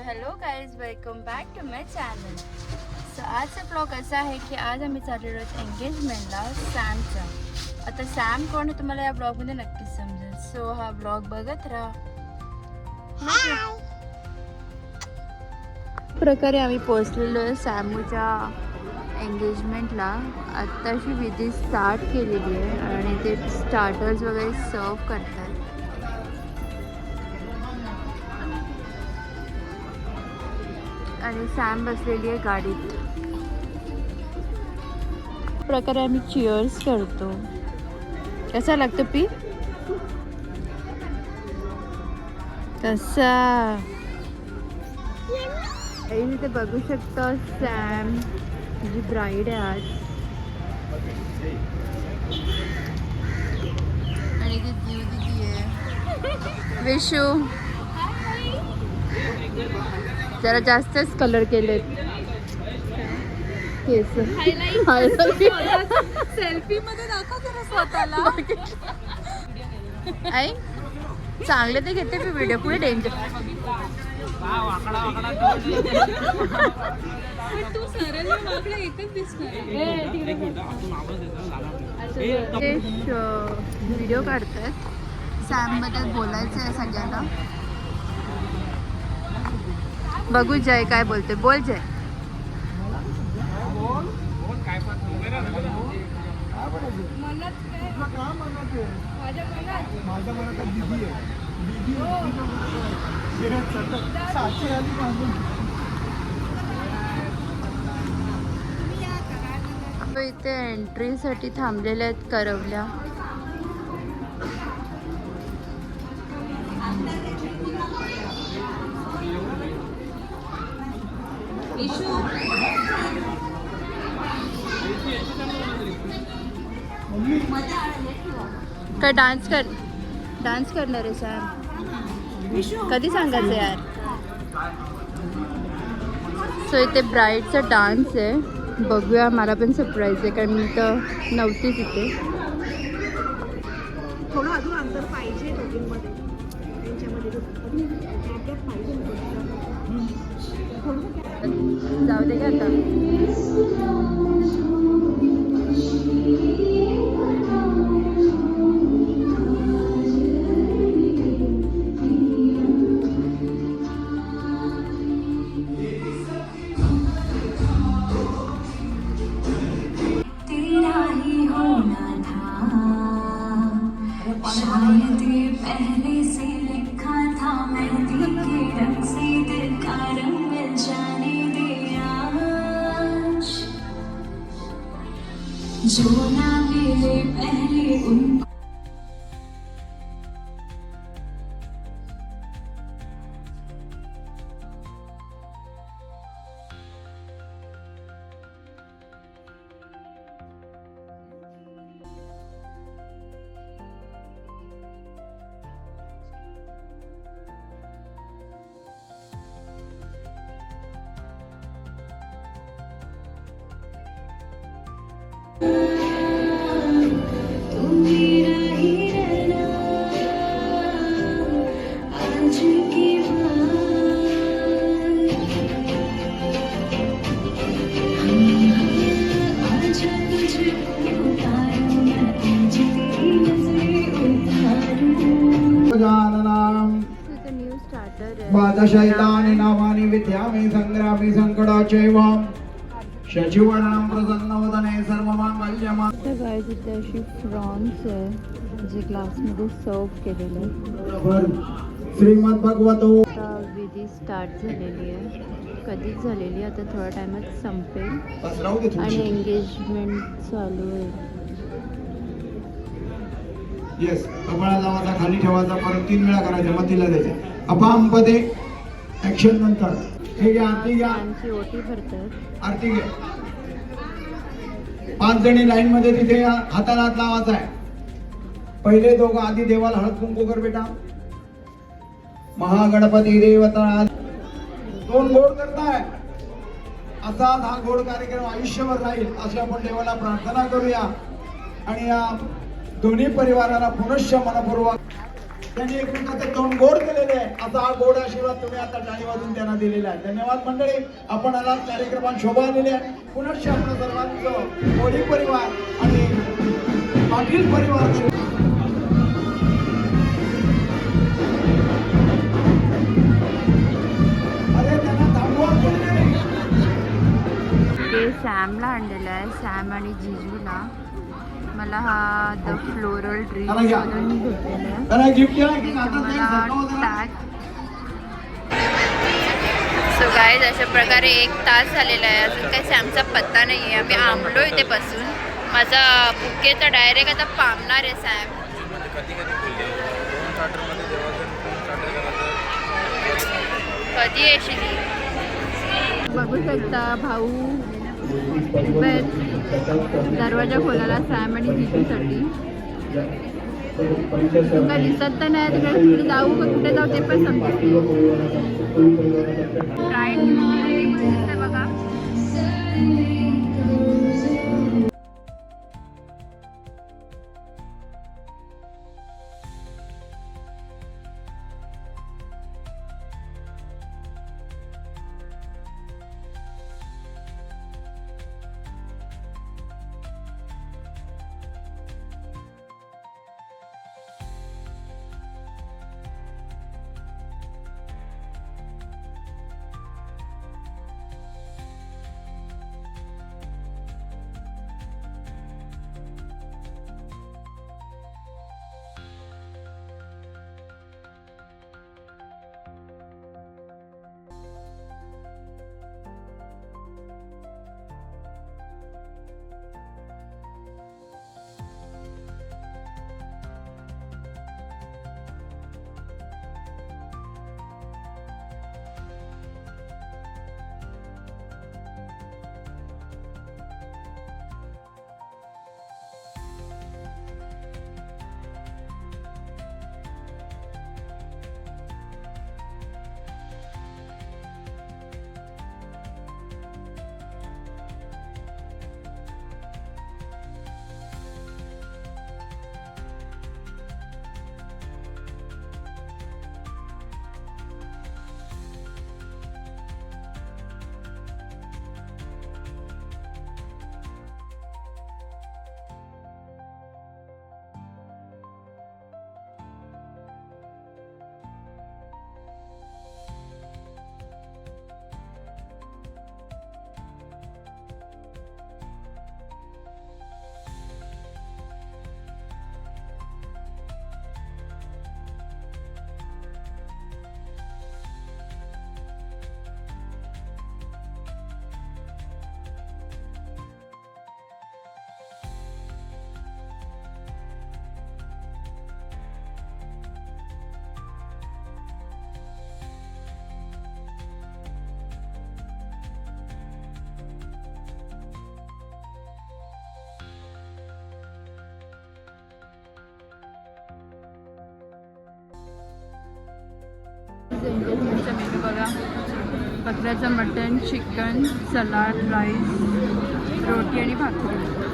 Hello guys, welcome back to my channel. So आजचा blog असा आहे की आज आम्ही चाललेलो आहोत एंगेजमेंटला सॅमचा. आता सॅम कोण आहे तुम्हाला या ब्लॉगमध्ये नक्कीच समजेल. सो हा ब्लॉग बघत राहा. प्रकारे आम्ही पोहोचलेलो आहे सॅमूच्या एंगेजमेंटला. आत्ताशी विधी स्टार्ट केलेली आहे आणि ते स्टार्टर्स वगैरे सर्व करतात. आणि सॅम बसलेली आहे गाडीत. प्रकारे आम्ही चिअर्स करतो. कसा लागतो पी? कसा? इथे बघू शकतो सॅम जी ब्राईड आहे आज. आणि ती दिव दिदी आहे. विशू जरा जास्तच कलर केलेत केस. सेल्फी मध्ये दाखव जरा स्वतःला. आई चांगले ते घेते मी व्हिडिओ. पुढे डेंजर. तू सरळ मागला एकच दिसणार. व्हिडिओ काढतात. सॅम बद्दल बोलायचं आहे सगळ्यांना. बघू जय काय बोलते. बोल जय. इथे एंट्रीसाठी थांबलेल्या आहेत करवल्या. काय डान्स करणार आहे सॅम? कधी सांगायचं यार. सो इथे ब्राईडचा डान्स आहे. बघूया. मला पण सरप्राईज आहे कारण मी तर नव्हतीच इथे. थोडं अजून अंतर पाहिजे दोघींमध्ये. जाऊ दे का आता. शायद ये पहले से लिखा था मेहंदी के रंग से दिल का रंग मिल जाने दे आज. जो ना मिले पहले उनको बादशैलानि नामानि विद्यामि संग्रामि संकटाचैवां शशिवर्णं प्रसन्नवदने सर्वमांगल्यम्. तर गाईज इथे अशी फ्रॉन्स आहे जे ग्लासमध्ये सर्व केलेलं आहे. श्रीमद भगवतो. आता विधी स्टार्ट झालेली आहे. कधीच झालेली. आता थोड्या टायमात संपेल आणि एंगेजमेंट चालू आहे. येस. कपाळा लावायचा, खाली ठेवायचा, परत 3 वेळा करायचा, मग तिला द्यायचा. अपांपदे ऍक्शन नंतर हे घ्या. आरती घ्या. आमची ओटी भरतात. आरती घ्या. 5 जणी लाईन मध्ये तिथे हाताला हात लावायचा आहे. पहिले दोघं आधी देवाला हळद कुंकू कर बेटा. महागणपती देवता 2 गोड करताय. असाच हा गोड कार्यक्रम आयुष्यभर राहील अशी आपण देवाला प्रार्थना करूया. आणि या दोन्ही परिवाराला पुनश्च मनपूर्वक त्यांनी एकमेकाचं तोंड गोड केलेले आहे. असा हा गोड आशीर्वाद तुम्ही आता टाळी वाजून त्यांना दिलेला आहे. धन्यवाद मंडळी. आपण आला कार्यक्रमात शोभा आलेली आहे. पुनश्च आपलं सर्वांचं कोळी परिवार आणि पाटील परिवार हे सॅमला आणलेलं आहे, सॅम आणि जिजूला. मला हा द फ्लोरल ड्रीम म्हणून भेटलेला आहे. गिफ्ट की मला टॅग. सो गाईज अशा प्रकारे 1 तास झालेला आहे, अजून काही सॅमचा पत्ता नाही आहे. आम्ही आंबलो इथे बसून. माझा बुके तर डायरेक्ट आता पामणार आहे सॅम. कधी येशील? बघू शकता भाऊ दरवाजा खोलायला सॅम आणि जिजूसाठी. तुला दिसत तर नाही, तिकडे तिकडे जाऊ का कुठे जाऊ ते पण समजत नाही. बघा एंगेजमेंटचा मेनू बघा. बकऱ्याचं मटण, चिकन, सलाड, राईस, रोटी आणि भाकरी.